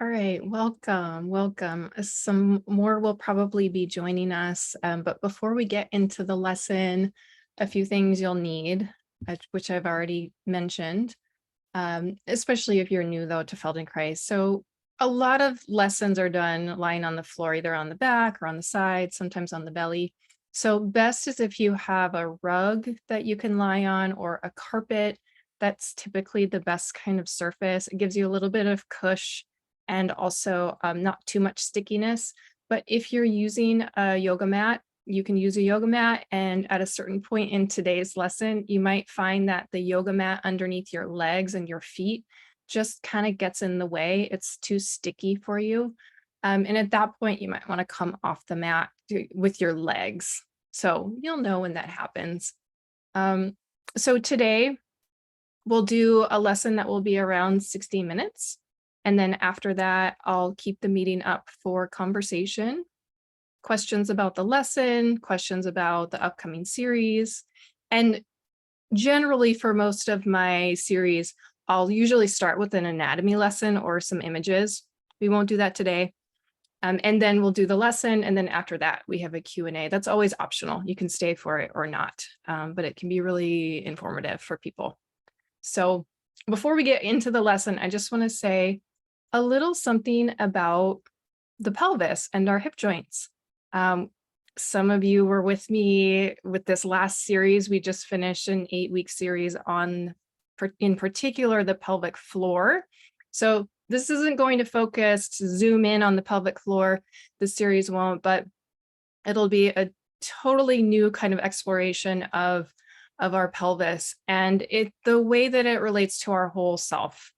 All right, welcome. Some more will probably be joining us, but before we get into the lesson, a few things you'll need, which I've already mentioned, especially if you're new though to Feldenkrais. So a lot of lessons are done lying on the floor, either on the back or on the side, sometimes on the belly. So best is if you have a rug that you can lie on or a carpet. That's typically the best kind of surface. It gives you a little bit of cush and also not too much stickiness. But if you're using a yoga mat, you can use a yoga mat, and at a certain point in today's lesson, you might find that the yoga mat underneath your legs and your feet just kind of gets in the way. It's too sticky for you. And at that point, you might want to come off the mat with your legs. So you'll know when that happens. So today, we'll do a lesson that will be around 60 minutes. And then after that, I'll keep the meeting up for conversation, questions about the lesson, questions about the upcoming series. And generally for most of my series, I'll usually start with an anatomy lesson or some images. We won't do that today. And then we'll do the lesson. And then after that, we have a Q&A. That's always optional. You can stay for it or not, but it can be really informative for people. So before we get into the lesson, I just want to say a little something about the pelvis and our hip joints. Some of you were with me with this last series. We just finished an 8-week series on, in particular, the pelvic floor. So this isn't going to focus to zoom in on the pelvic floor. The series won't, but it'll be a totally new kind of exploration of our pelvis and the way that it relates to our whole self.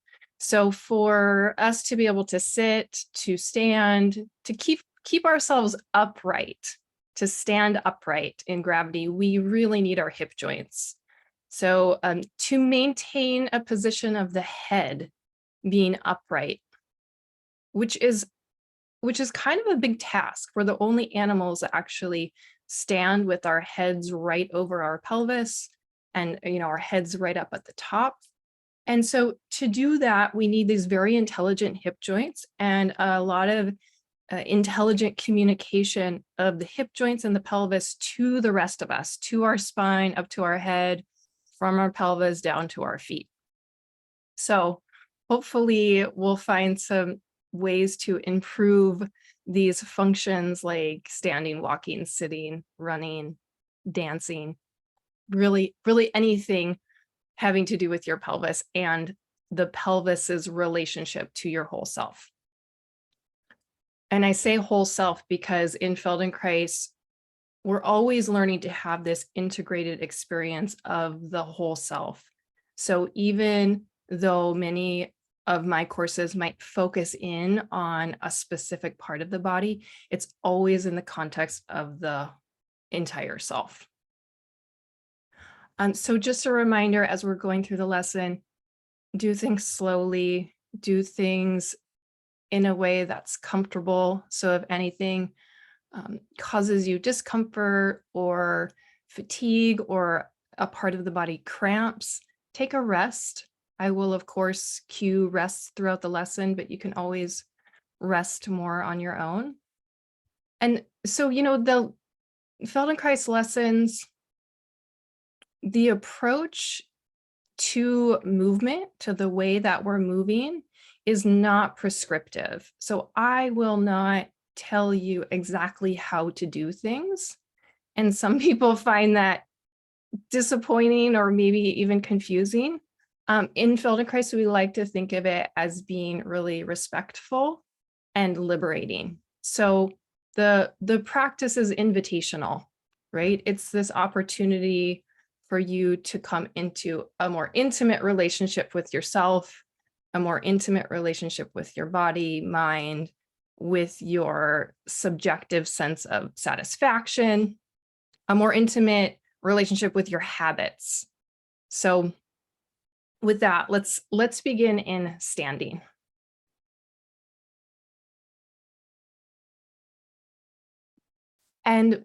So for us to be able to sit, to stand, to keep ourselves upright, to stand upright in gravity, we really need our hip joints. So to maintain a position of the head being upright, which is kind of a big task. We're the only animals that actually stand with our heads right over our pelvis and our heads right up at the top. And so to do that, we need these very intelligent hip joints and a lot of intelligent communication of the hip joints and the pelvis to the rest of us, to our spine, up to our head, from our pelvis down to our feet. So hopefully we'll find some ways to improve these functions like standing, walking, sitting, running, dancing, really anything having to do with your pelvis and the pelvis's relationship to your whole self. And I say whole self because in Feldenkrais, we're always learning to have this integrated experience of the whole self. So even though many of my courses might focus in on a specific part of the body, it's always in the context of the entire self. So just a reminder, as we're going through the lesson, do things slowly, do things in a way that's comfortable. So if anything causes you discomfort or fatigue or a part of the body cramps, take a rest. I will, of course, cue rests throughout the lesson, but you can always rest more on your own. And so, the Feldenkrais lessons, the approach to movement, to the way that we're moving, is not prescriptive. So I will not tell you exactly how to do things. And some people find that disappointing or maybe even confusing. In Feldenkrais, we like to think of it as being really respectful and liberating. So the practice is invitational, right? It's this opportunity for you to come into a more intimate relationship with yourself, a more intimate relationship with your body, mind, with your subjective sense of satisfaction, a more intimate relationship with your habits. So with that, let's begin in standing. And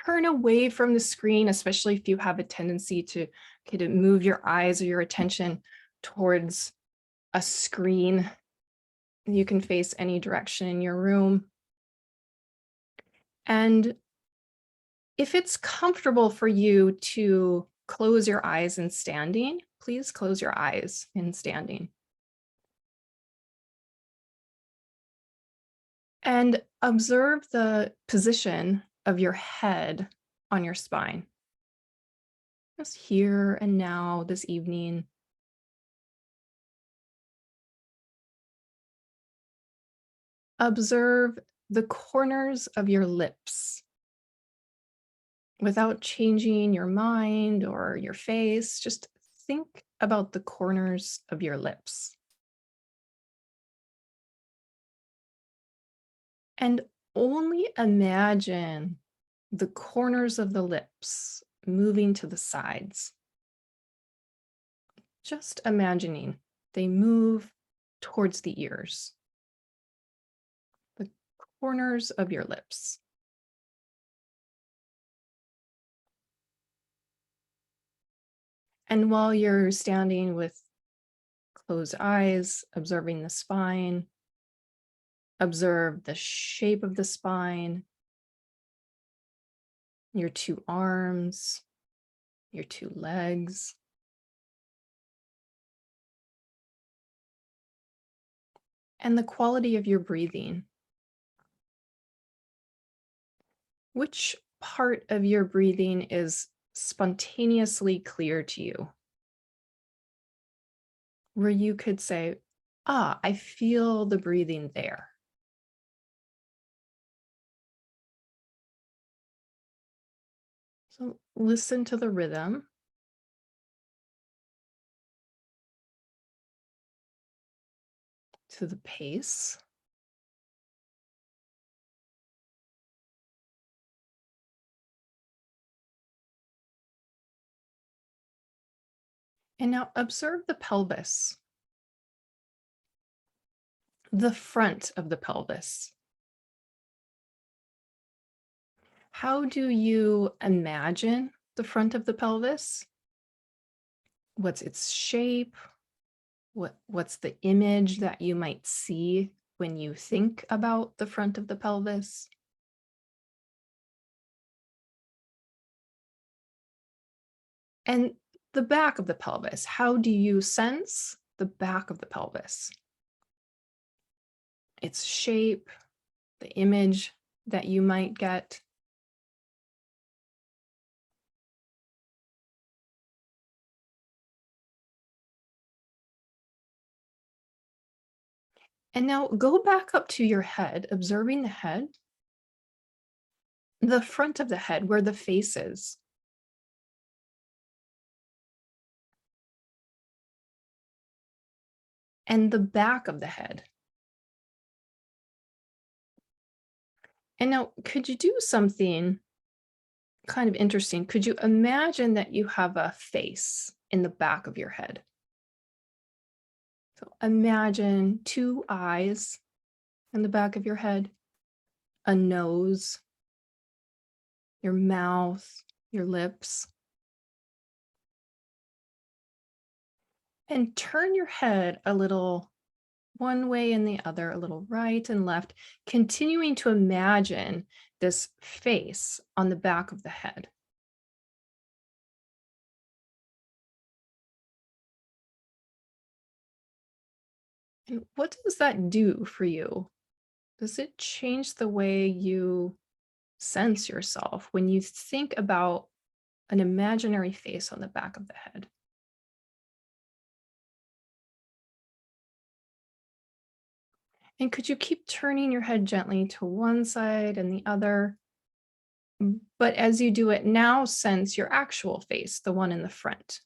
turn away from the screen, especially if you have a tendency to kind of move your eyes or your attention towards a screen. You can face any direction in your room. And if it's comfortable for you to close your eyes in standing, please close your eyes in standing. And observe the position of your head on your spine. Just here and now, this evening. Observe the corners of your lips without changing your mind or your face. Just think about the corners of your lips. And only imagine the corners of the lips moving to the sides. Just imagining they move towards the ears. The corners of your lips. And while you're standing with closed eyes, observing the spine, observe the shape of the spine, your two arms, your two legs. And the quality of your breathing. Which part of your breathing is spontaneously clear to you? Where you could say, I feel the breathing there. So listen to the rhythm. To the pace. And now observe the pelvis. The front of the pelvis. How do you imagine the front of the pelvis? What's its shape? What's the image that you might see when you think about the front of the pelvis? And the back of the pelvis, how do you sense the back of the pelvis? Its shape, the image that you might get. And now go back up to your head, observing the head, the front of the head where the face is. And the back of the head. And now, could you do something kind of interesting? Could you imagine that you have a face in the back of your head? So imagine two eyes in the back of your head, a nose, your mouth, your lips. And turn your head a little one way and the other, a little right and left, continuing to imagine this face on the back of the head. And what does that do for you? Does it change the way you sense yourself when you think about an imaginary face on the back of the head? And could you keep turning your head gently to one side and the other? But as you do it now, sense your actual face, the one in the front.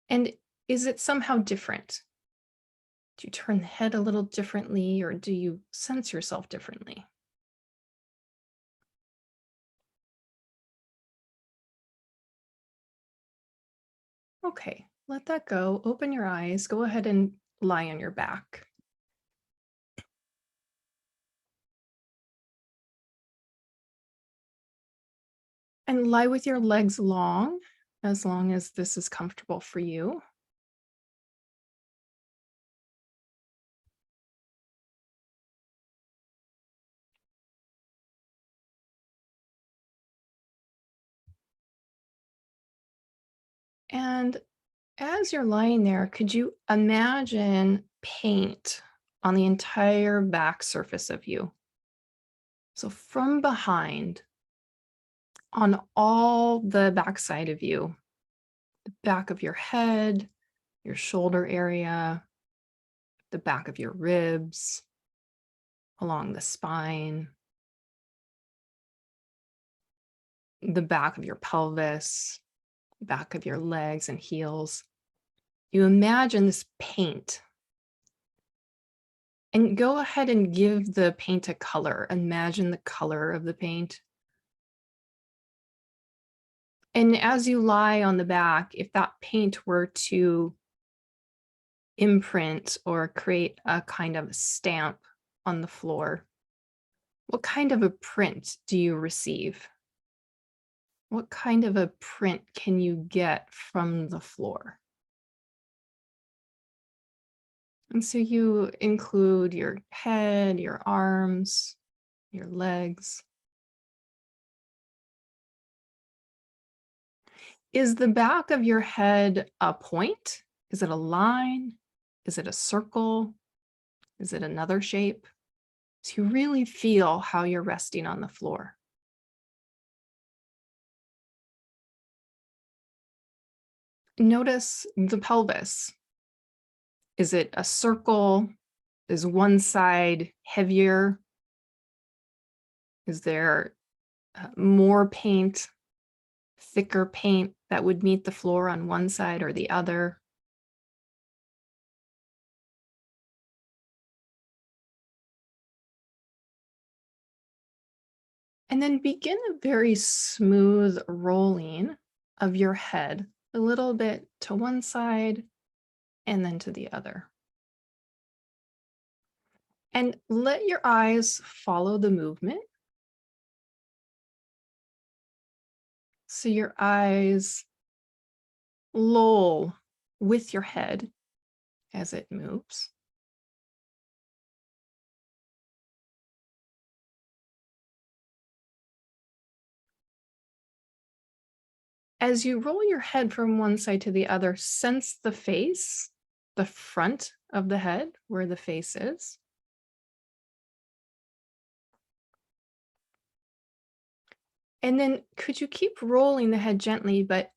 And is it somehow different? Do you turn the head a little differently, or do you sense yourself differently? Okay, let that go. Open your eyes. Go ahead and lie on your back. And lie with your legs long as this is comfortable for you. And as you're lying there, could you imagine paint on the entire back surface of you? So from behind, on all the backside of you, the back of your head, your shoulder area, the back of your ribs, along the spine, the back of your pelvis, back of your legs and heels. You imagine this paint and go ahead and give the paint a color. Imagine the color of the paint. And as you lie on the back, if that paint were to imprint or create a kind of stamp on the floor, what kind of a print do you receive? What kind of a print can you get from the floor? And so you include your head, your arms, your legs. Is the back of your head a point? Is it a line? Is it a circle? Is it another shape? So you really feel how you're resting on the floor. Notice the pelvis. Is it a circle? Is one side heavier? Is there more paint, thicker paint that would meet the floor on one side or the other? And then begin a very smooth rolling of your head, a little bit to one side and then to the other. And let your eyes follow the movement. So your eyes loll with your head as it moves. As you roll your head from one side to the other, sense the face, the front of the head where the face is. And then could you keep rolling the head gently, but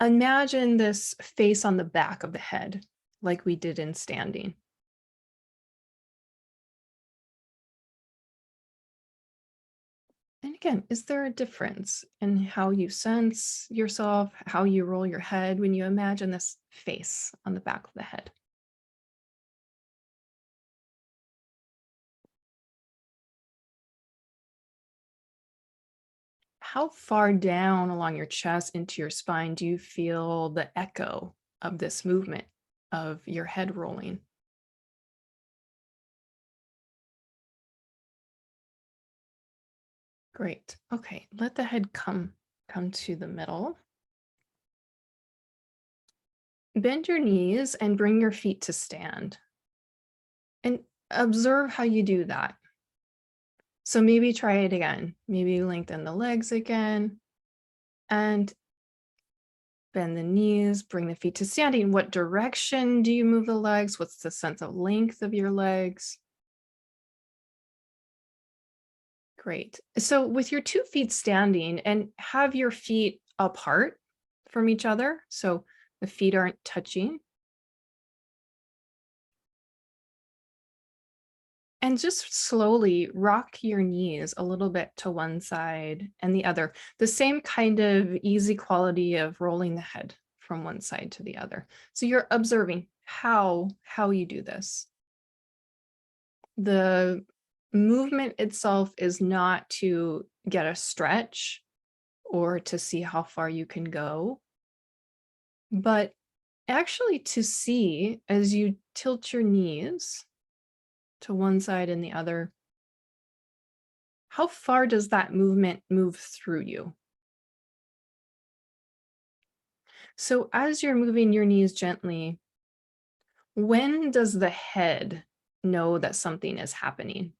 imagine this face on the back of the head, like we did in standing. And again, is there a difference in how you sense yourself, how you roll your head when you imagine this face on the back of the head? How far down along your chest into your spine do you feel the echo of this movement of your head rolling? Great. Okay, let the head come to the middle. Bend your knees and bring your feet to stand. And observe how you do that. So maybe try it again. Maybe lengthen the legs again and bend the knees, bring the feet to standing. What direction do you move the legs? What's the sense of length of your legs? Great. So with your 2 feet standing and have your feet apart from each other, so the feet aren't touching. And just slowly rock your knees a little bit to one side and the other. The same kind of easy quality of rolling the head from one side to the other. So you're observing how you do this. The movement itself is not to get a stretch or to see how far you can go, but actually to see as you tilt your knees to one side and the other, how far does that movement move through you? So as you're moving your knees gently, when does the head know that something is happening?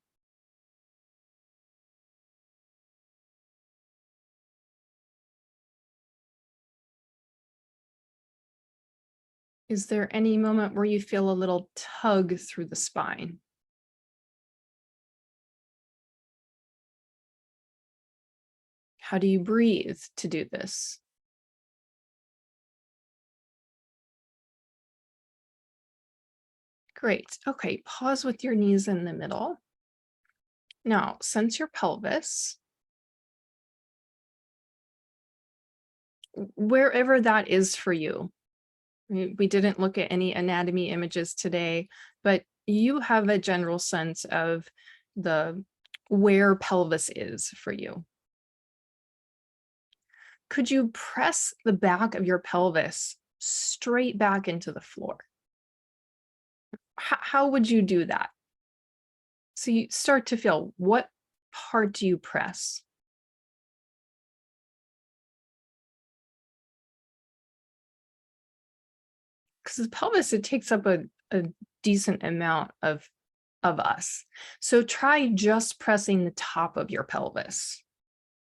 Is there any moment where you feel a little tug through the spine? How do you breathe to do this? Great. Okay, pause with your knees in the middle. Now, sense your pelvis, wherever that is for you. We didn't look at any anatomy images today, but you have a general sense of the where pelvis is for you. Could you press the back of your pelvis straight back into the floor? How would you do that? So you start to feel, what part do you press? Because the pelvis, it takes up a decent amount of us. So try just pressing the top of your pelvis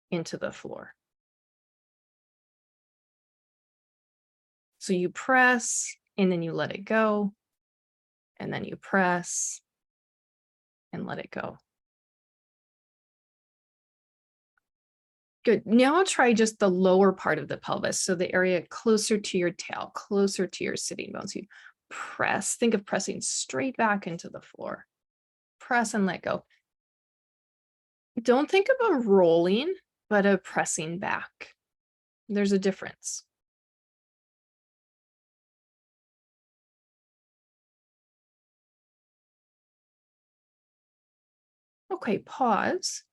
into the floor. So you press and then you let it go, and then you press and let it go. Good. Now try just the lower part of the pelvis. So the area closer to your tail, closer to your sitting bones. You press, think of pressing straight back into the floor. Press and let go. Don't think of a rolling, but a pressing back. There's a difference. Okay, pause.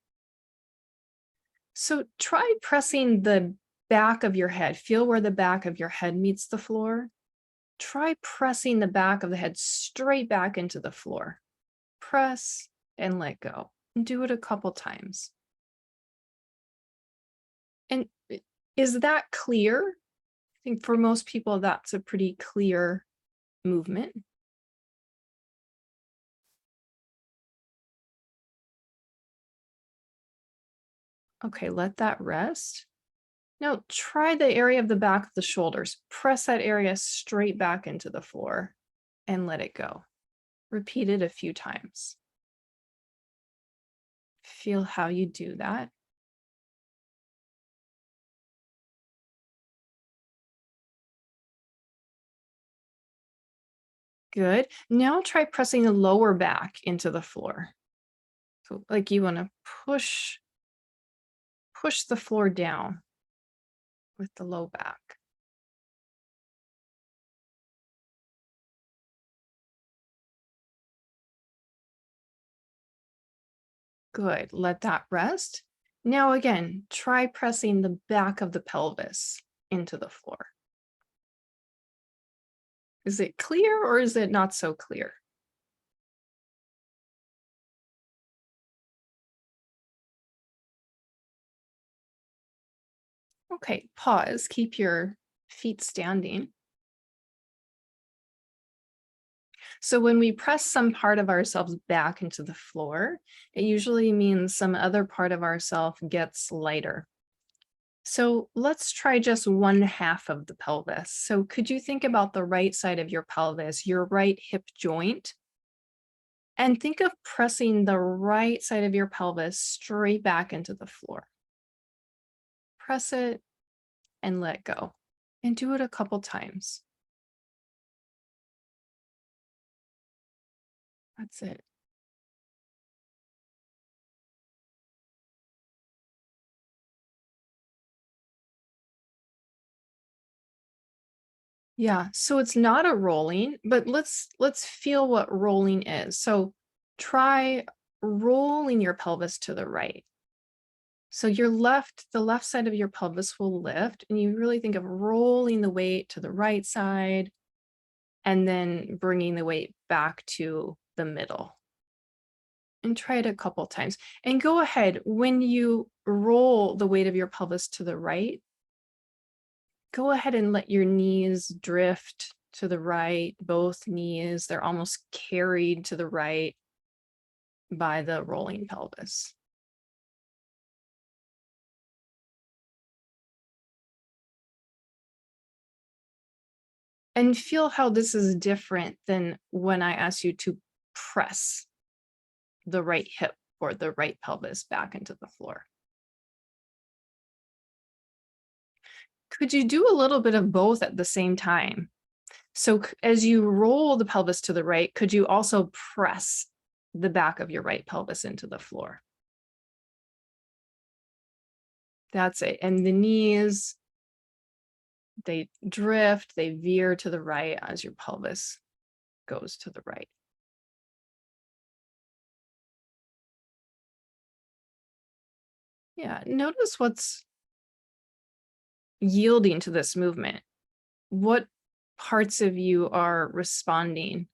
So try pressing the back of your head. Feel where the back of your head meets the floor. Try pressing the back of the head straight back into the floor. Press and let go. And do it a couple times. And is that clear? I think for most people, that's a pretty clear movement. Okay, let that rest. Now try the area of the back of the shoulders. Press that area straight back into the floor and let it go. Repeat it a few times. Feel how you do that. Good. Now try pressing the lower back into the floor. So like you want to push the floor down with the low back. Good. Let that rest. Now again, try pressing the back of the pelvis into the floor. Is it clear or is it not so clear? Okay, pause. Keep your feet standing. So when we press some part of ourselves back into the floor, it usually means some other part of ourself gets lighter. So let's try just one half of the pelvis. So could you think about the right side of your pelvis, your right hip joint, and think of pressing the right side of your pelvis straight back into the floor. Press it and let go, and do it a couple times. That's it. Yeah, so it's not a rolling, but let's feel what rolling is. So try rolling your pelvis to the right. So the left side of your pelvis will lift, and you really think of rolling the weight to the right side and then bringing the weight back to the middle. And try it a couple times. And go ahead, when you roll the weight of your pelvis to the right, go ahead and let your knees drift to the right, both knees. They're almost carried to the right by the rolling pelvis. And feel how this is different than when I ask you to press the right hip or the right pelvis back into the floor. Could you do a little bit of both at the same time? So as you roll the pelvis to the right, could you also press the back of your right pelvis into the floor? That's it. And the knees, they drift, they veer to the right as your pelvis goes to the right. Yeah, notice what's yielding to this movement. What parts of you are responding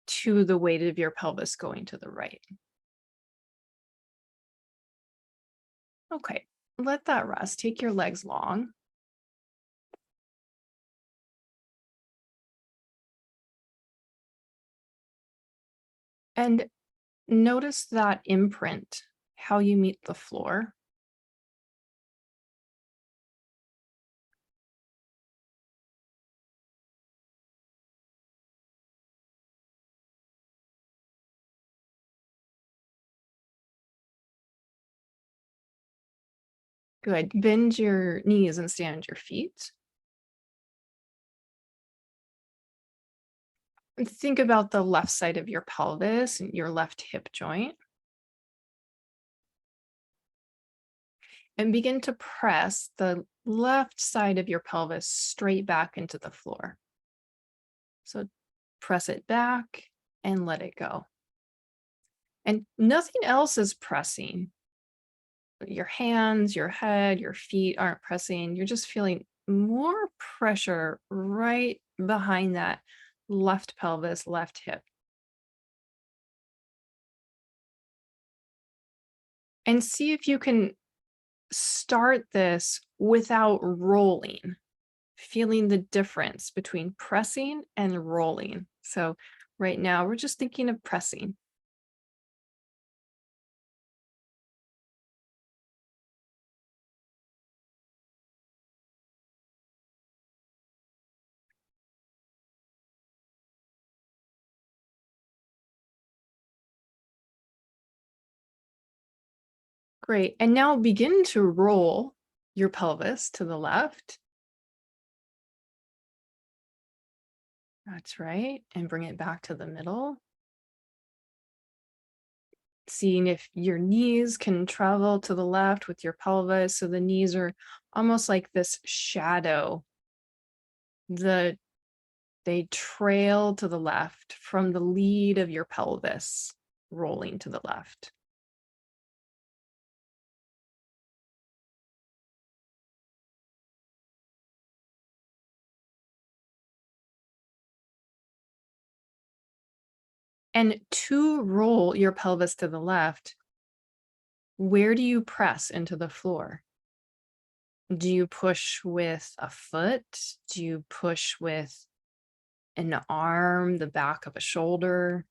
to the weight of your pelvis going to the right? Okay, let that rest. Take your legs long. And notice that imprint, how you meet the floor. Good. Bend your knees and stand your feet. And think about the left side of your pelvis and your left hip joint. And begin to press the left side of your pelvis straight back into the floor. So press it back and let it go. And nothing else is pressing. Your hands, your head, your feet aren't pressing. You're just feeling more pressure right behind that left pelvis, left hip. And see if you can start this without rolling, feeling the difference between pressing and rolling. So right now we're just thinking of pressing. Great. And now begin to roll your pelvis to the left. That's right. And bring it back to the middle. Seeing if your knees can travel to the left with your pelvis. So the knees are almost like this shadow. They trail to the left from the lead of your pelvis, rolling to the left. And to roll your pelvis to the left, where do you press into the floor? Do you push with a foot? Do you push with an arm, the back of a shoulder?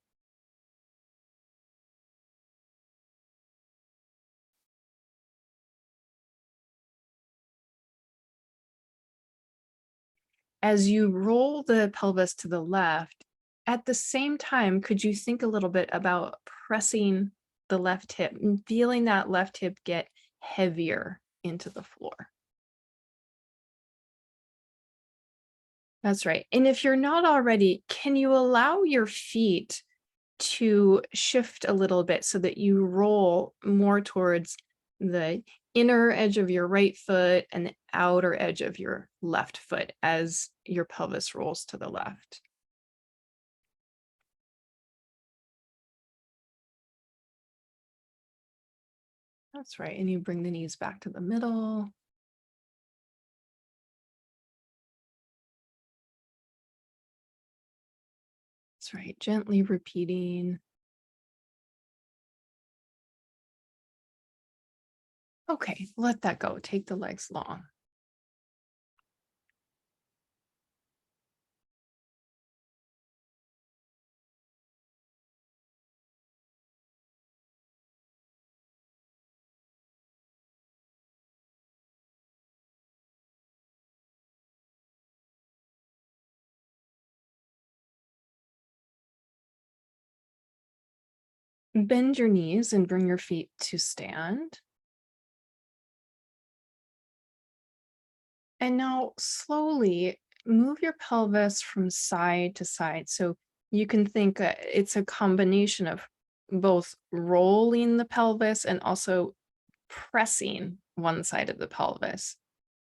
As you roll the pelvis to the left, at the same time, could you think a little bit about pressing the left hip and feeling that left hip get heavier into the floor? That's right. And if you're not already, can you allow your feet to shift a little bit so that you roll more towards the inner edge of your right foot and the outer edge of your left foot as your pelvis rolls to the left? That's right. And you bring the knees back to the middle. That's right. Gently repeating. Okay, let that go. Take the legs long. Bend your knees and bring your feet to stand. And now slowly move your pelvis from side to side. So you can think it's a combination of both rolling the pelvis and also pressing one side of the pelvis.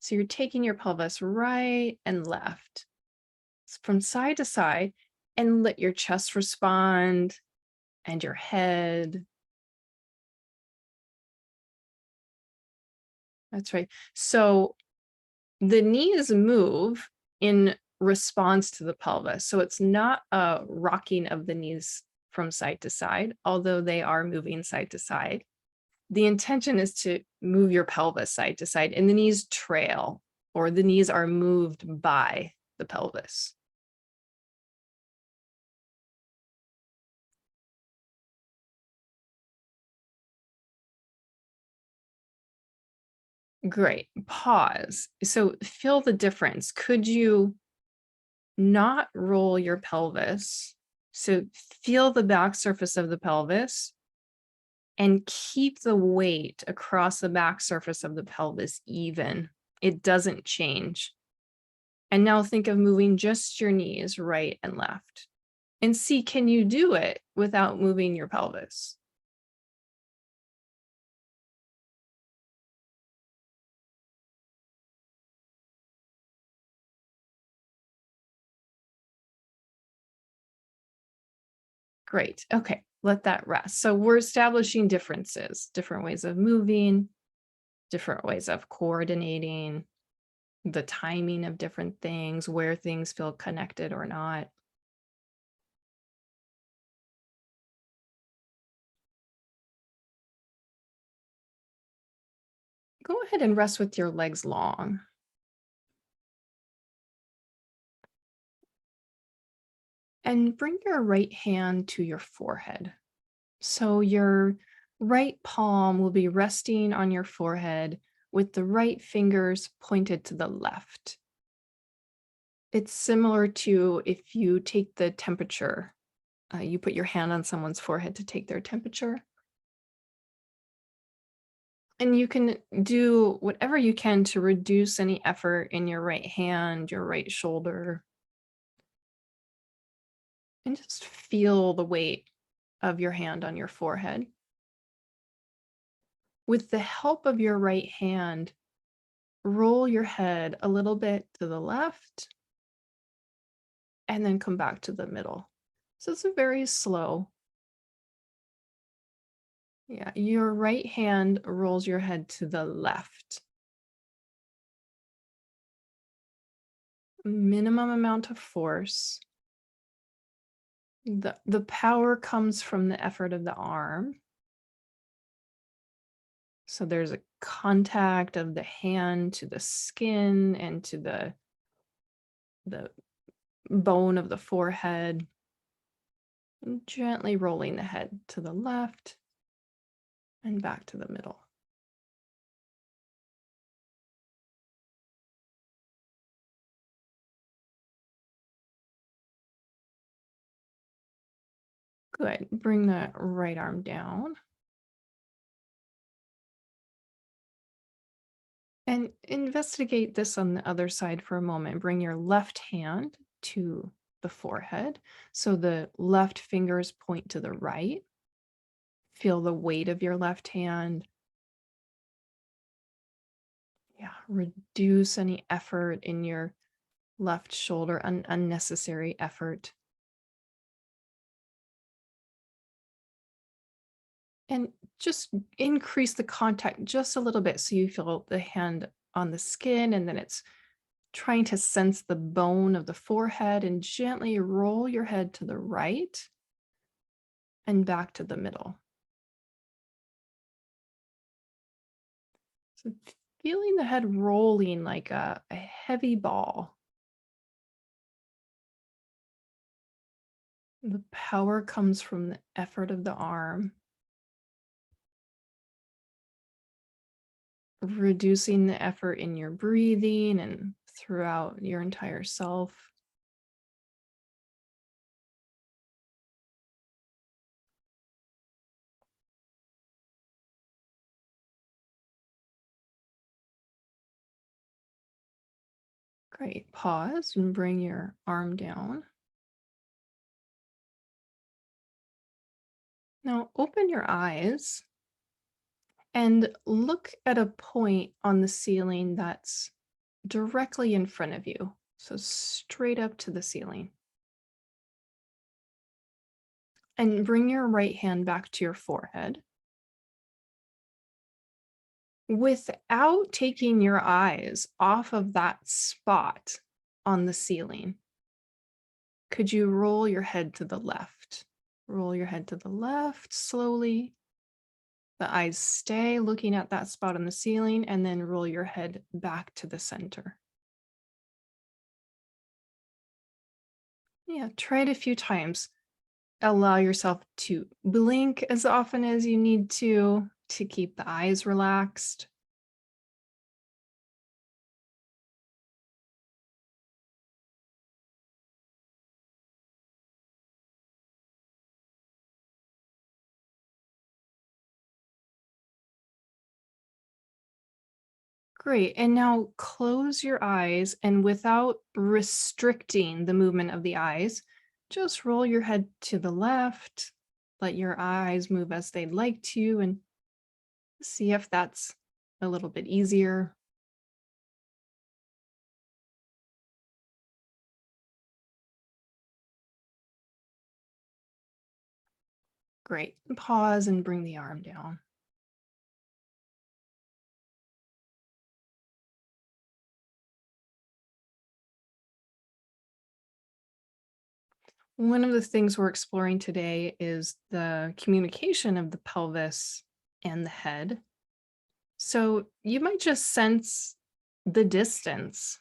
So you're taking your pelvis right and left from side to side, and let your chest respond and your head. That's right. So the knees move in response to the pelvis. So it's not a rocking of the knees from side to side, although they are moving side to side. The intention is to move your pelvis side to side, and the knees trail, or the knees are moved by the pelvis. Great. Pause. So feel the difference. Could you not roll your pelvis? So feel the back surface of the pelvis and keep the weight across the back surface of the pelvis even. It doesn't change. And now think of moving just your knees right and left. And see, can you do it without moving your pelvis? Great. Okay, let that rest. So we're establishing differences, different ways of moving, different ways of coordinating, the timing of different things, where things feel connected or not. Go ahead and rest with your legs long. And bring your right hand to your forehead. So your right palm will be resting on your forehead with the right fingers pointed to the left. It's similar to if you take the temperature, you put your hand on someone's forehead to take their temperature. And you can do whatever you can to reduce any effort in your right hand, your right shoulder, and just feel the weight of your hand on your forehead. With the help of your right hand, roll your head a little bit to the left and then come back to the middle. So it's a very slow. Yeah, your right hand rolls your head to the left. Minimum amount of force. The power comes from the effort of the arm. So there's a contact of the hand to the skin and to the bone of the forehead. And gently rolling the head to the left and back to the middle. Good. Bring the right arm down. And investigate this on the other side for a moment. Bring your left hand to the forehead. So the left fingers point to the right. Feel the weight of your left hand. Yeah, reduce any effort in your left shoulder, unnecessary effort. And just increase the contact just a little bit so you feel the hand on the skin, and then it's trying to sense the bone of the forehead, and gently roll your head to the right and back to the middle. So feeling the head rolling like a heavy ball. The power comes from the effort of the arm. Reducing the effort in your breathing and throughout your entire self. Great. Pause and bring your arm down. Now open your eyes and look at a point on the ceiling that's directly in front of you. So straight up to the ceiling. And bring your right hand back to your forehead. Without taking your eyes off of that spot on the ceiling, could you roll your head to the left? Roll your head to the left slowly. The eyes stay looking at that spot on the ceiling, and then roll your head back to the center. Yeah, try it a few times. Allow yourself to blink as often as you need to keep the eyes relaxed. Great. And now close your eyes, and without restricting the movement of the eyes, just roll your head to the left. Let your eyes move as they'd like to, and see if that's a little bit easier. Great. Pause and bring the arm down. One of the things we're exploring today is the communication of the pelvis and the head. So you might just sense the distance.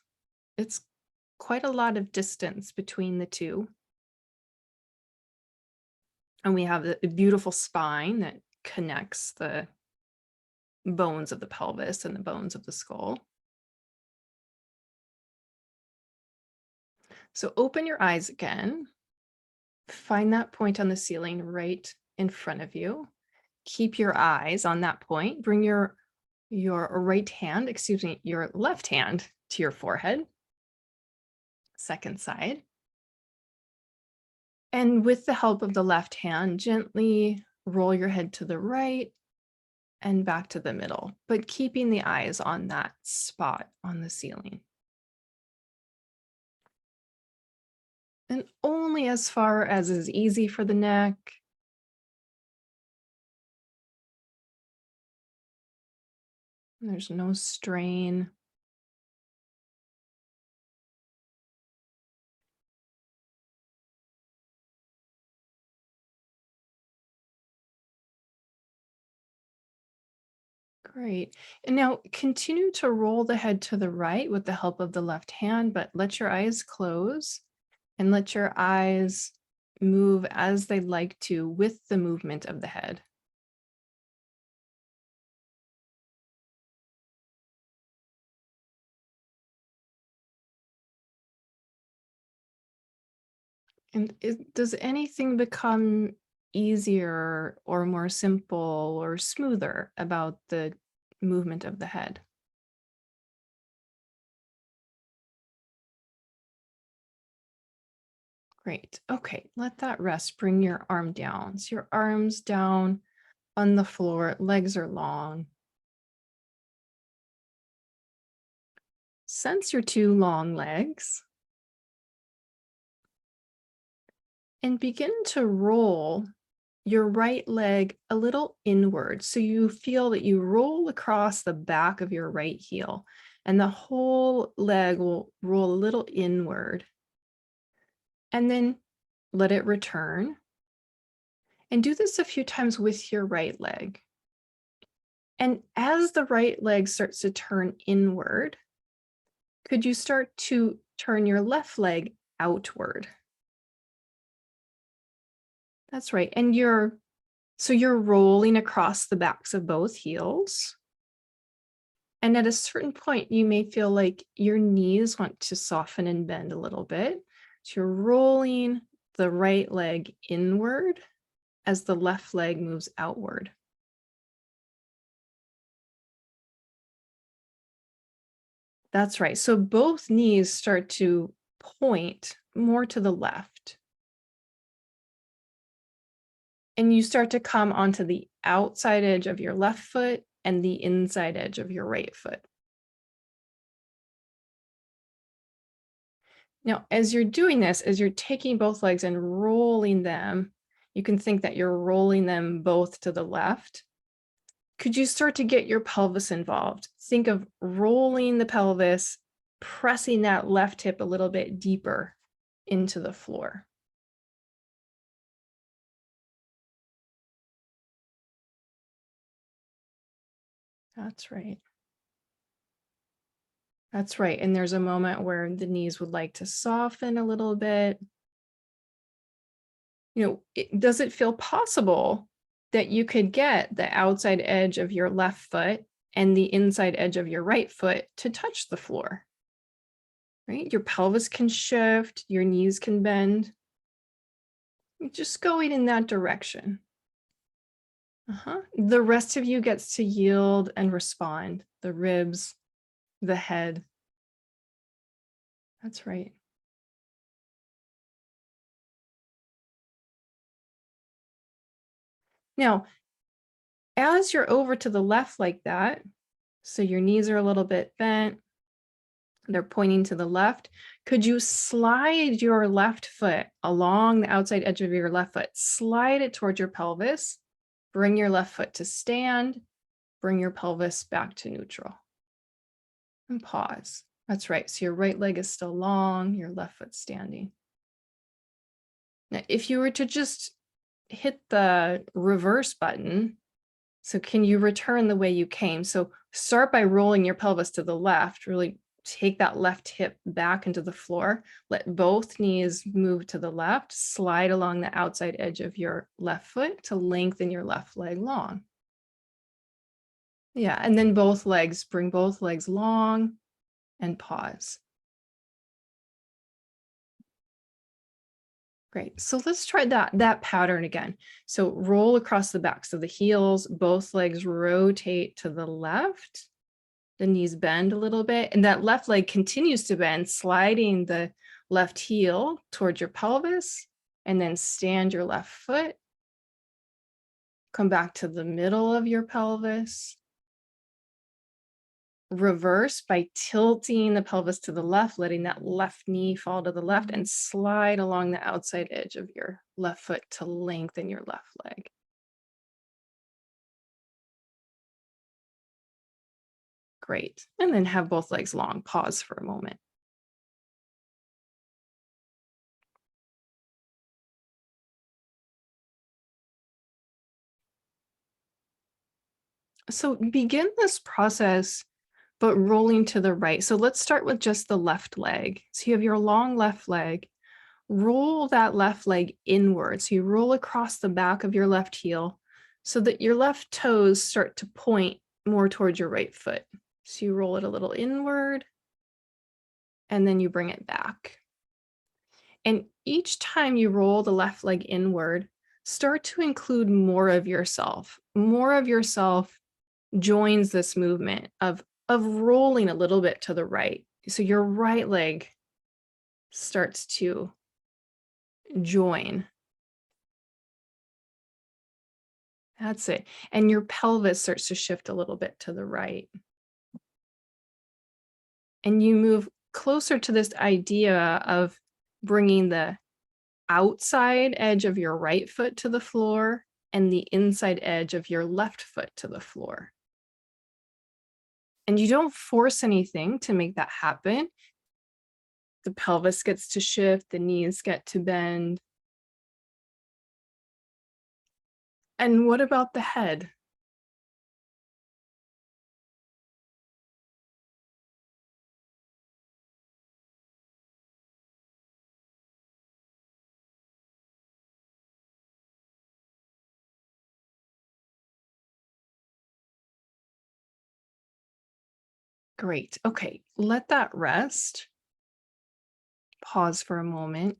It's quite a lot of distance between the two. And we have a beautiful spine that connects the bones of the pelvis and the bones of the skull. So open your eyes again. Find that point on the ceiling right in front of you. Keep your eyes on that point. Bring your right hand, excuse me, your left hand to your forehead. Second side. And with the help of the left hand, gently roll your head to the right and back to the middle, but keeping the eyes on that spot on the ceiling. And only as far as is easy for the neck. There's no strain. Great. And now continue to roll the head to the right with the help of the left hand, but let your eyes close and let your eyes move as they'd like to with the movement of the head. And does anything become easier or more simple or smoother about the movement of the head? Great. Okay, let that rest. Bring your arm down. So your arms down on the floor, legs are long. Sense your two long legs. And begin to roll your right leg a little inward. So you feel that you roll across the back of your right heel, and the whole leg will roll a little inward. And then let it return. And do this a few times with your right leg. And as the right leg starts to turn inward, could you start to turn your left leg outward? That's right. And you're rolling across the backs of both heels. And at a certain point, you may feel like your knees want to soften and bend a little bit. So you're rolling the right leg inward as the left leg moves outward. That's right. So both knees start to point more to the left. And you start to come onto the outside edge of your left foot and the inside edge of your right foot. Now, as you're doing this, as you're taking both legs and rolling them, you can think that you're rolling them both to the left. Could you start to get your pelvis involved? Think of rolling the pelvis, pressing that left hip a little bit deeper into the floor. That's right. That's right. And there's a moment where the knees would like to soften a little bit. Does it feel possible that you could get the outside edge of your left foot and the inside edge of your right foot to touch the floor? Right? Your pelvis can shift, your knees can bend. Just going in that direction. The rest of you gets to yield and respond. The ribs, the head. That's right. Now, as you're over to the left like that, so your knees are a little bit bent, they're pointing to the left. Could you slide your left foot along the outside edge of your left foot? Slide it towards your pelvis. Bring your left foot to stand. Bring your pelvis back to neutral. And pause. That's right. So your right leg is still long, your left foot standing. Now, if you were to just hit the reverse button, so can you return the way you came? So start by rolling your pelvis to the left, really take that left hip back into the floor. Let both knees move to the left, slide along the outside edge of your left foot to lengthen your left leg long. Yeah, and then both legs, bring both legs long and pause. Great. So let's try that pattern again. So roll across the back. So the heels, both legs rotate to the left. The knees bend a little bit, and that left leg continues to bend, sliding the left heel towards your pelvis, and then stand your left foot. Come back to the middle of your pelvis. Reverse by tilting the pelvis to the left, letting that left knee fall to the left, and slide along the outside edge of your left foot to lengthen your left leg. Great. And then have both legs long. Pause for a moment. So begin this process, but rolling to the right. So let's start with just the left leg. So you have your long left leg. Roll that left leg inward. So you roll across the back of your left heel so that your left toes start to point more towards your right foot. So you roll it a little inward, and then you bring it back. And each time you roll the left leg inward, start to include more of yourself. More of yourself joins this movement of rolling a little bit to the right. So your right leg starts to join. That's it. And your pelvis starts to shift a little bit to the right. And you move closer to this idea of bringing the outside edge of your right foot to the floor and the inside edge of your left foot to the floor. And you don't force anything to make that happen. The pelvis gets to shift, the knees get to bend. And what about the head? Great. Okay, let that rest. Pause for a moment.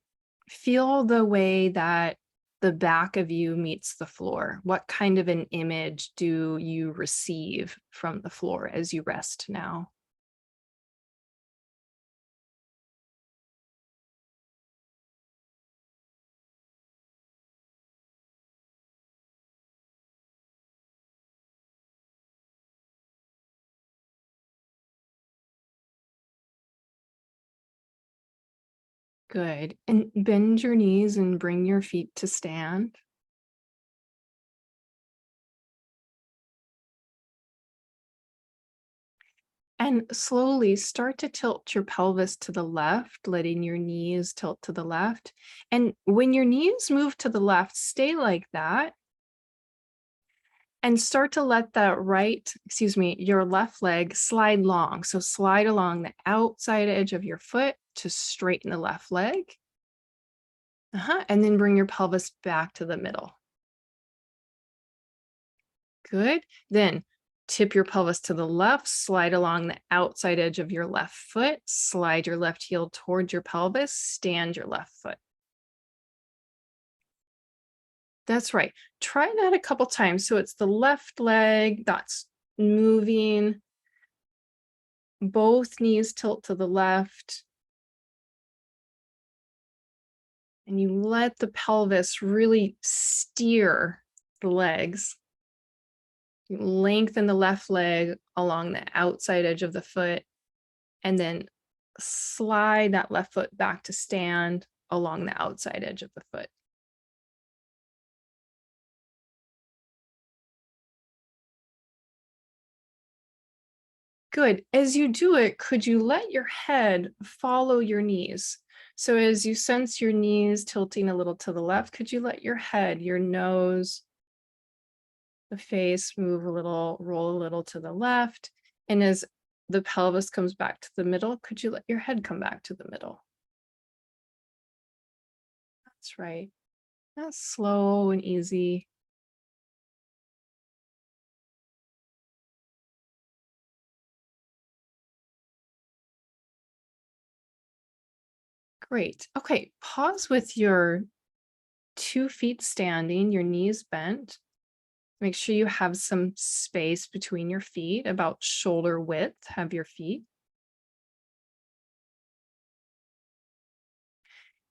Feel the way that the back of you meets the floor. What kind of an image do you receive from the floor as you rest now? Good. And bend your knees and bring your feet to stand. And slowly start to tilt your pelvis to the left, letting your knees tilt to the left. And when your knees move to the left, stay like that and start to let that your left leg slide long. So slide along the outside edge of your foot to straighten the left leg. And then bring your pelvis back to the middle. Good. Then tip your pelvis to the left, slide along the outside edge of your left foot, slide your left heel towards your pelvis, stand your left foot. That's right. Try that a couple times. So it's the left leg that's moving, both knees tilt to the left, and you let the pelvis really steer the legs. You lengthen the left leg along the outside edge of the foot, and then slide that left foot back to stand along the outside edge of the foot. Good. As you do it, could you let your head follow your knees? So as you sense your knees tilting a little to the left, could you let your head, your nose, the face move a little, roll a little to the left? And as the pelvis comes back to the middle, could you let your head come back to the middle? That's right. That's slow and easy. Great. Okay, pause with your 2 feet standing, your knees bent. Make sure you have some space between your feet, about shoulder width, have your feet.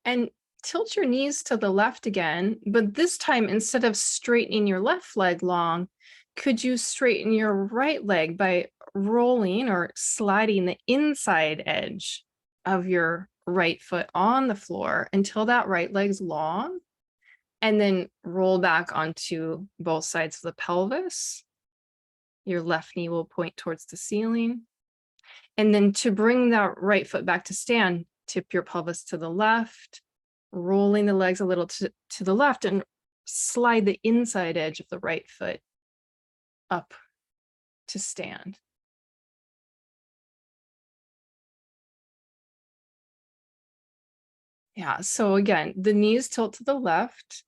And tilt your knees to the left again, but this time, instead of straightening your left leg long, could you straighten your right leg by rolling or sliding the inside edge of your right foot on the floor until that right leg's long? And then roll back onto both sides of the pelvis. Your left knee will point towards the ceiling. And then to bring that right foot back to stand, tip your pelvis to the left, rolling the legs a little to the left, and slide the inside edge of the right foot up to stand. Yeah, so again, the knees tilt to the left,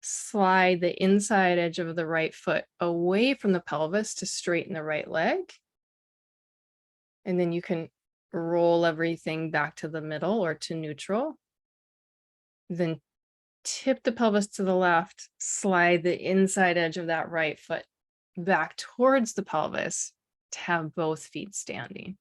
slide the inside edge of the right foot away from the pelvis to straighten the right leg. And then you can roll everything back to the middle or to neutral. Then tip the pelvis to the left, slide the inside edge of that right foot back towards the pelvis to have both feet standing.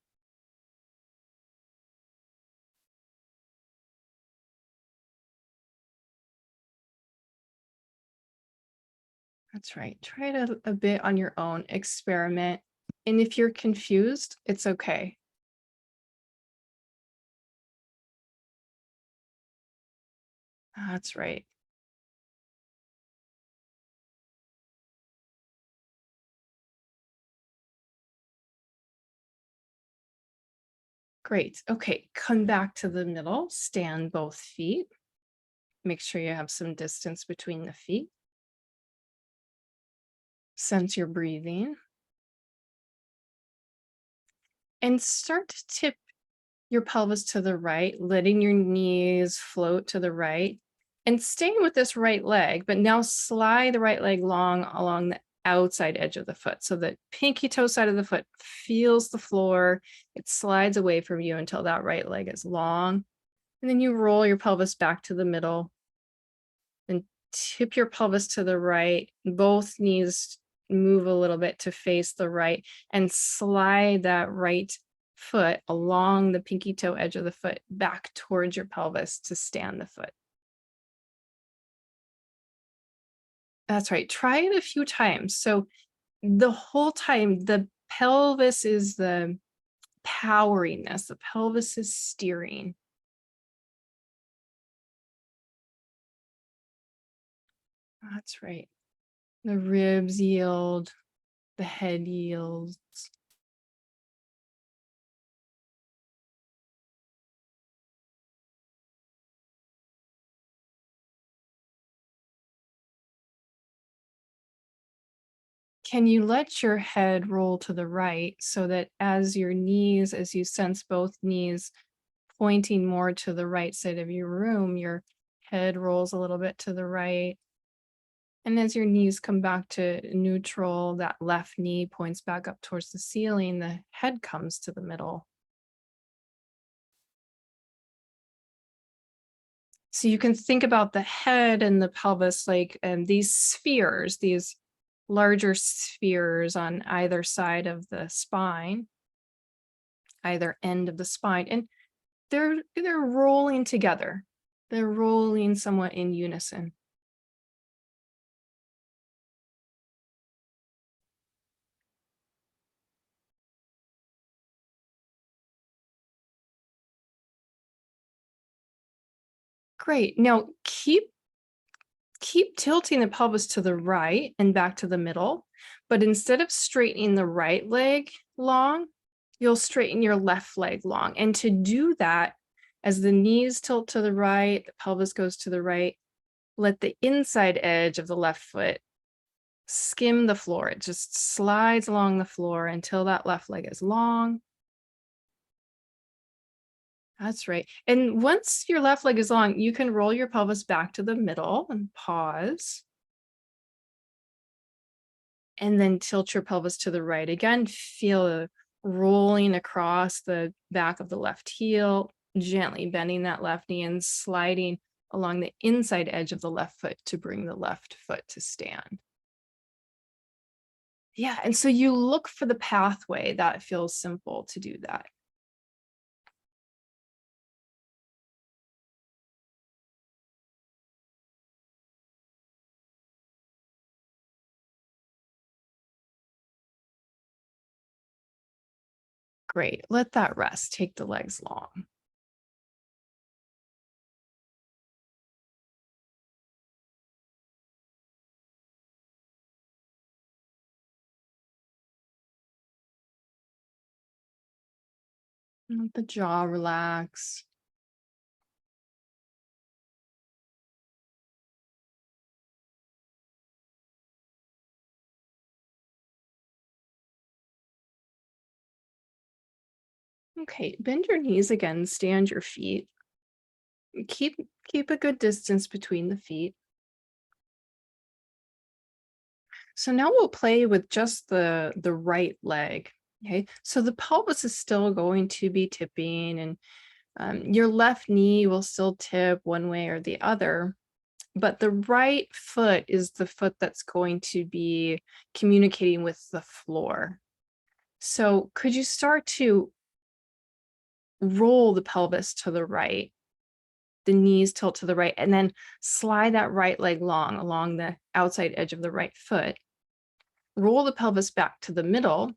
That's right. Try it a bit on your own, experiment. And if you're confused, it's okay. That's right. Great. Okay, come back to the middle, stand both feet. Make sure you have some distance between the feet. Sense your breathing. And start to tip your pelvis to the right, letting your knees float to the right, and staying with this right leg, but now slide the right leg long along the outside edge of the foot so that pinky toe side of the foot feels the floor. It slides away from you until that right leg is long. And then you roll your pelvis back to the middle and tip your pelvis to the right. Both knees move a little bit to face the right and slide that right foot along the pinky toe edge of the foot back towards your pelvis to stand the foot. That's right. Try it a few times. So the whole time, the pelvis is the powering this, the pelvis is steering. That's right. The ribs yield, the head yields. Can you let your head roll to the right so that as you sense both knees pointing more to the right side of your room, your head rolls a little bit to the right. And as your knees come back to neutral, that left knee points back up towards the ceiling, the head comes to the middle. So you can think about the head and the pelvis like these spheres, these larger spheres on either side of the spine, either end of the spine, and they're rolling together. They're rolling somewhat in unison. Great. Now keep tilting the pelvis to the right and back to the middle, but instead of straightening the right leg long, you'll straighten your left leg long. And to do that, as the knees tilt to the right, the pelvis goes to the right, let the inside edge of the left foot skim the floor. It just slides along the floor until that left leg is long. That's right. And once your left leg is long, you can roll your pelvis back to the middle and pause. And then tilt your pelvis to the right. Again, feel a rolling across the back of the left heel, gently bending that left knee and sliding along the inside edge of the left foot to bring the left foot to stand. Yeah, and so you look for the pathway that feels simple to do that. Great. Let that rest. Take the legs long. Let the jaw relax. Okay, bend your knees again, stand your feet. Keep keep a good distance between the feet. So now we'll play with just the right leg. Okay, so the pelvis is still going to be tipping, and your left knee will still tip one way or the other. But the right foot is the foot that's going to be communicating with the floor. So could you start to roll the pelvis to the right, the knees tilt to the right, and then slide that right leg long along the outside edge of the right foot. Roll the pelvis back to the middle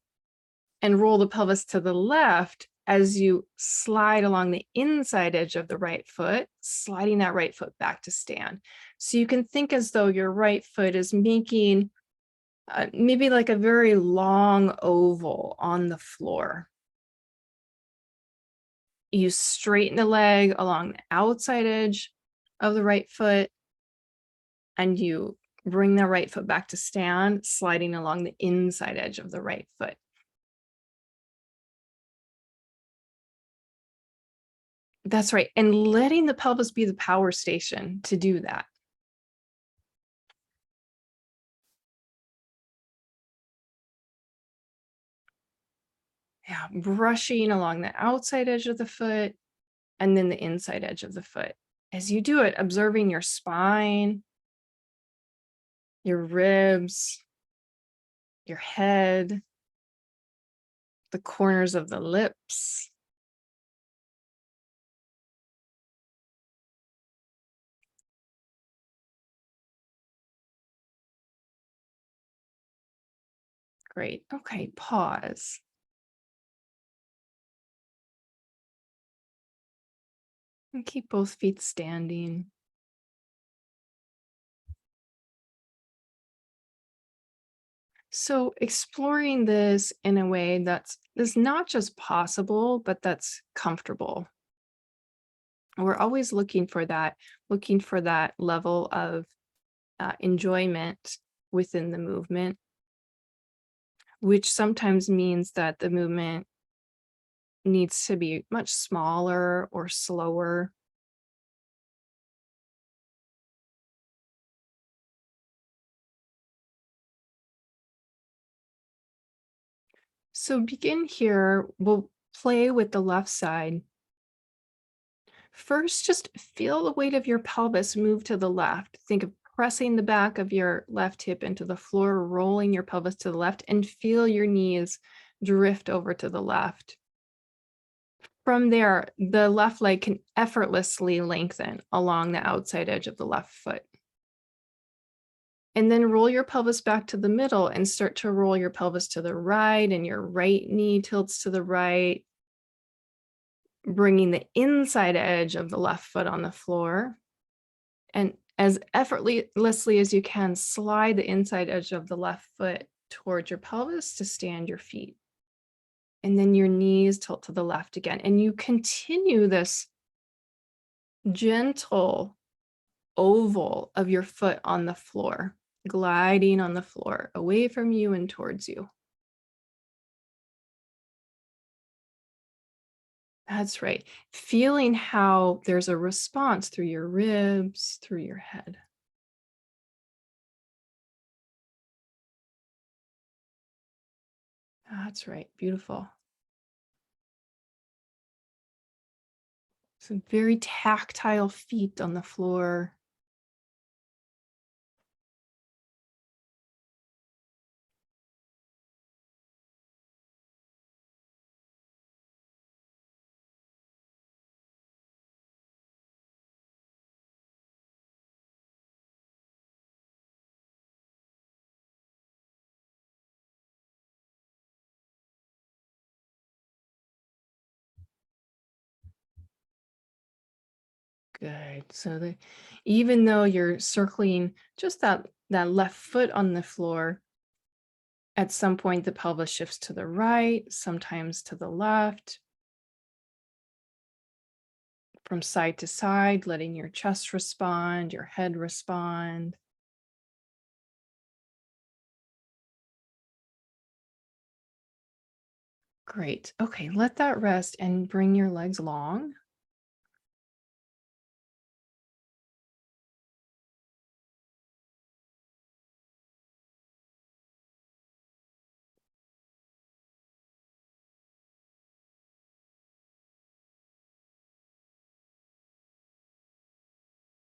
and roll the pelvis to the left as you slide along the inside edge of the right foot, sliding that right foot back to stand. So you can think as though your right foot is making maybe like a very long oval on the floor. You straighten the leg along the outside edge of the right foot, and you bring the right foot back to stand, sliding along the inside edge of the right foot. That's right. And letting the pelvis be the power station to do that. Yeah, brushing along the outside edge of the foot and then the inside edge of the foot. As you do it, observing your spine, your ribs, your head, the corners of the lips. Great. Okay, pause. And keep both feet standing. So exploring this in a way that's not just possible, but that's comfortable. We're always looking for that level of enjoyment within the movement, which sometimes means that the movement needs to be much smaller or slower. So begin here. We'll play with the left side. First, just feel the weight of your pelvis move to the left. Think of pressing the back of your left hip into the floor, rolling your pelvis to the left, and feel your knees drift over to the left. From there, the left leg can effortlessly lengthen along the outside edge of the left foot. And then roll your pelvis back to the middle and start to roll your pelvis to the right, and your right knee tilts to the right, bringing the inside edge of the left foot on the floor. And as effortlessly as you can, slide the inside edge of the left foot towards your pelvis to stand your feet. And then your knees tilt to the left again. And you continue this gentle oval of your foot on the floor, gliding on the floor, away from you and towards you. That's right. Feeling how there's a response through your ribs, through your head. That's right. Beautiful. Some very tactile feet on the floor. Good. So even though you're circling just that left foot on the floor, at some point the pelvis shifts to the right, sometimes to the left, from side to side, letting your chest respond, your head respond. Great. Okay, let that rest and bring your legs long.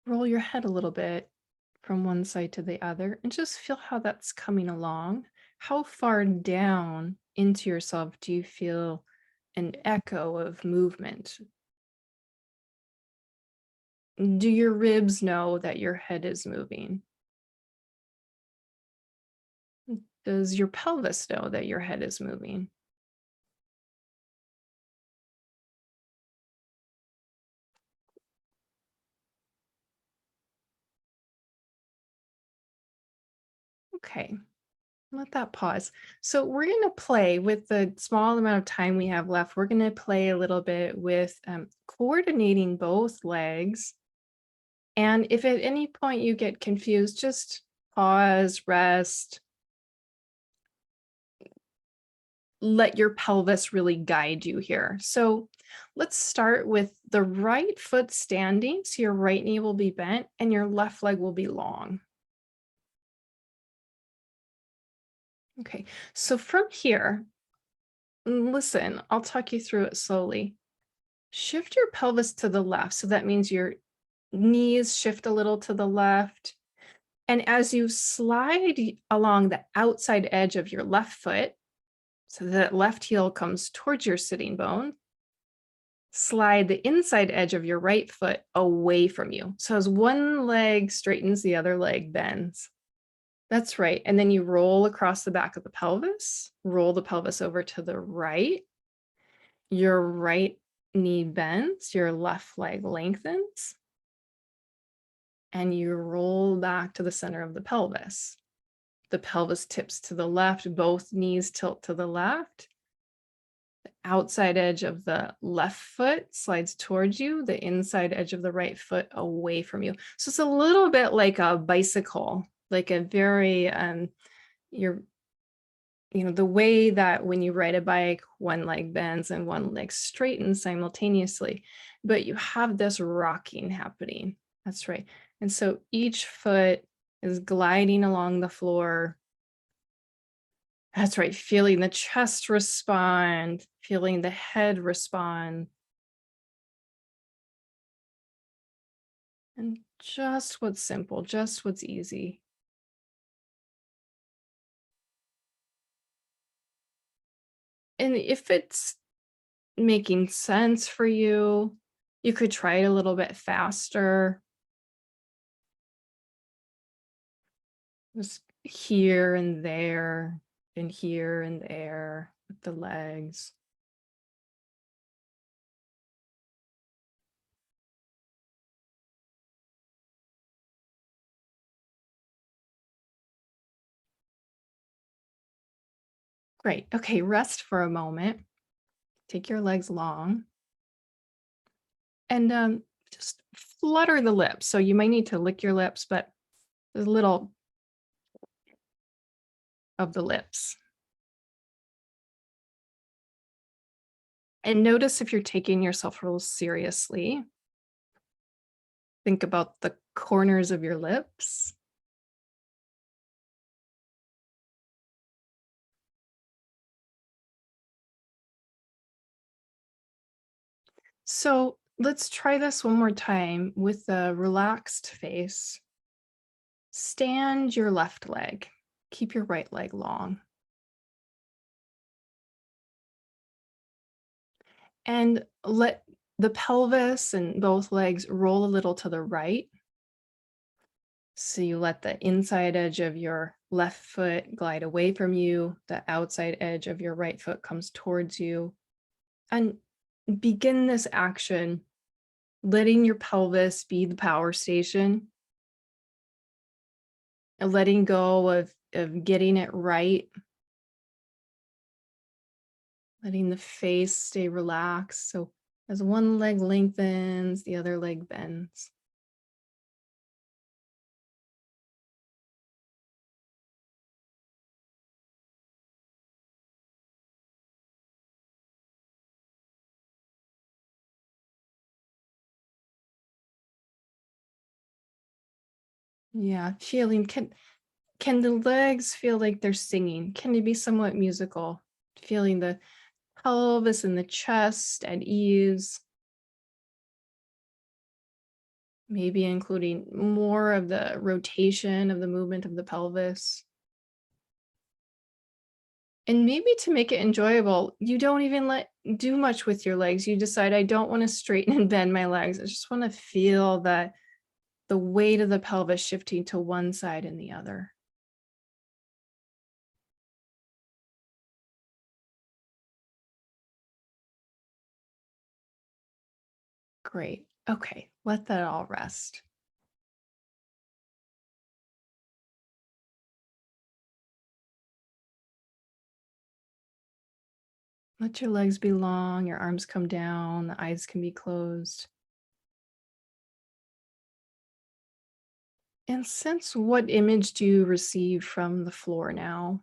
Roll your head a little bit from one side to the other and just feel how that's coming along. How far down into yourself do you feel an echo of movement? Do your ribs know that your head is moving? Does your pelvis know that your head is moving? Okay, let that pause. So we're going to play with the small amount of time we have left. We're going to play a little bit with coordinating both legs. And if at any point you get confused, just pause, rest, let your pelvis really guide you here. So let's start with the right foot standing. So your right knee will be bent and your left leg will be long. Okay, so from here, listen, I'll talk you through it slowly. Shift your pelvis to the left. So that means your knees shift a little to the left. And as you slide along the outside edge of your left foot, so that left heel comes towards your sitting bone, slide the inside edge of your right foot away from you. So as one leg straightens, the other leg bends. That's right. And then you roll across the back of the pelvis, roll the pelvis over to the right. Your right knee bends, your left leg lengthens, and you roll back to the center of the pelvis. The pelvis tips to the left, both knees tilt to the left. The outside edge of the left foot slides towards you, the inside edge of the right foot away from you. So it's a little bit like a bicycle, like a very, you're, the way that when you ride a bike, one leg bends and one leg straightens simultaneously, but you have this rocking happening. That's right. And so each foot is gliding along the floor. That's right. Feeling the chest respond, feeling the head respond. And just what's simple, just what's easy. And if it's making sense for you, you could try it a little bit faster. Just here and there, and here and there with the legs. Great. Okay, rest for a moment. Take your legs long. And just flutter the lips. So you might need to lick your lips, but there's a little of the lips. And notice if you're taking yourself real seriously. Think about the corners of your lips. So let's try this one more time with a relaxed face. Stand your left leg. Keep your right leg long. And let the pelvis and both legs roll a little to the right. So you let the inside edge of your left foot glide away from you. The outside edge of your right foot comes towards you. And begin this action, letting your pelvis be the power station. And letting go of getting it right. Letting the face stay relaxed. So as one leg lengthens, the other leg bends. Yeah, feeling, can the legs feel like they're singing? Can they be somewhat musical? Feeling the pelvis and the chest at ease. Maybe including more of the rotation of the movement of the pelvis. And maybe to make it enjoyable, you don't even do much with your legs. You decide, I don't want to straighten and bend my legs. I just want to feel that the weight of the pelvis shifting to one side and the other. Great. Okay, let that all rest. Let your legs be long, your arms come down, the eyes can be closed. And sense what image do you receive from the floor now?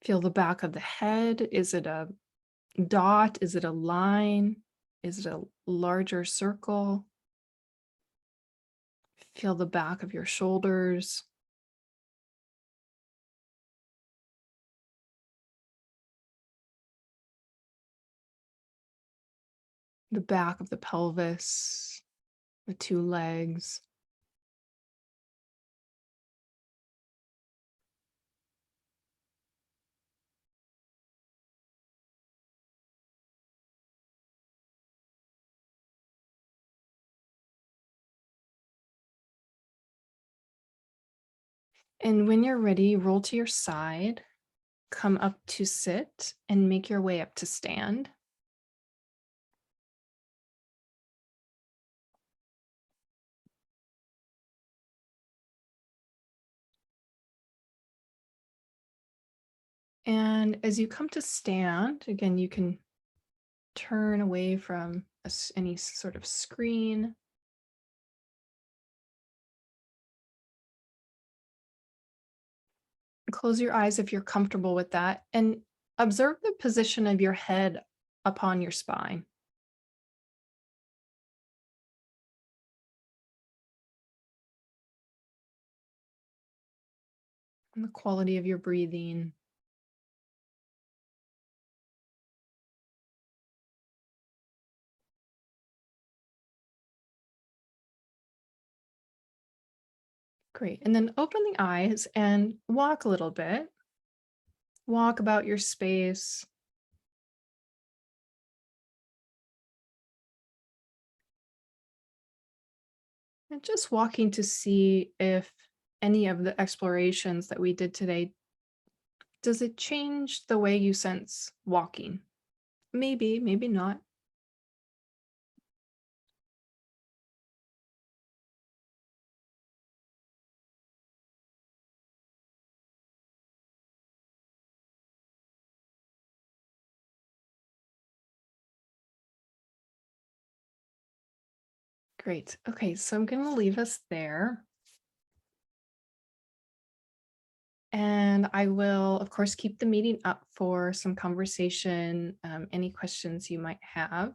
Feel the back of the head. Is it a dot? Is it a line? Is it a larger circle? Feel the back of your shoulders. The back of the pelvis, the two legs. And when you're ready, roll to your side, come up to sit, and make your way up to stand. And as you come to stand, again, you can turn away from any sort of screen. Close your eyes if you're comfortable with that, and observe the position of your head upon your spine and the quality of your breathing. Great. And then open the eyes and walk a little bit. Walk about your space. And just walking to see if any of the explorations that we did today, does it change the way you sense walking? Maybe, maybe not. Great. Okay, so I'm going to leave us there. And I will, of course, keep the meeting up for some conversation, any questions you might have.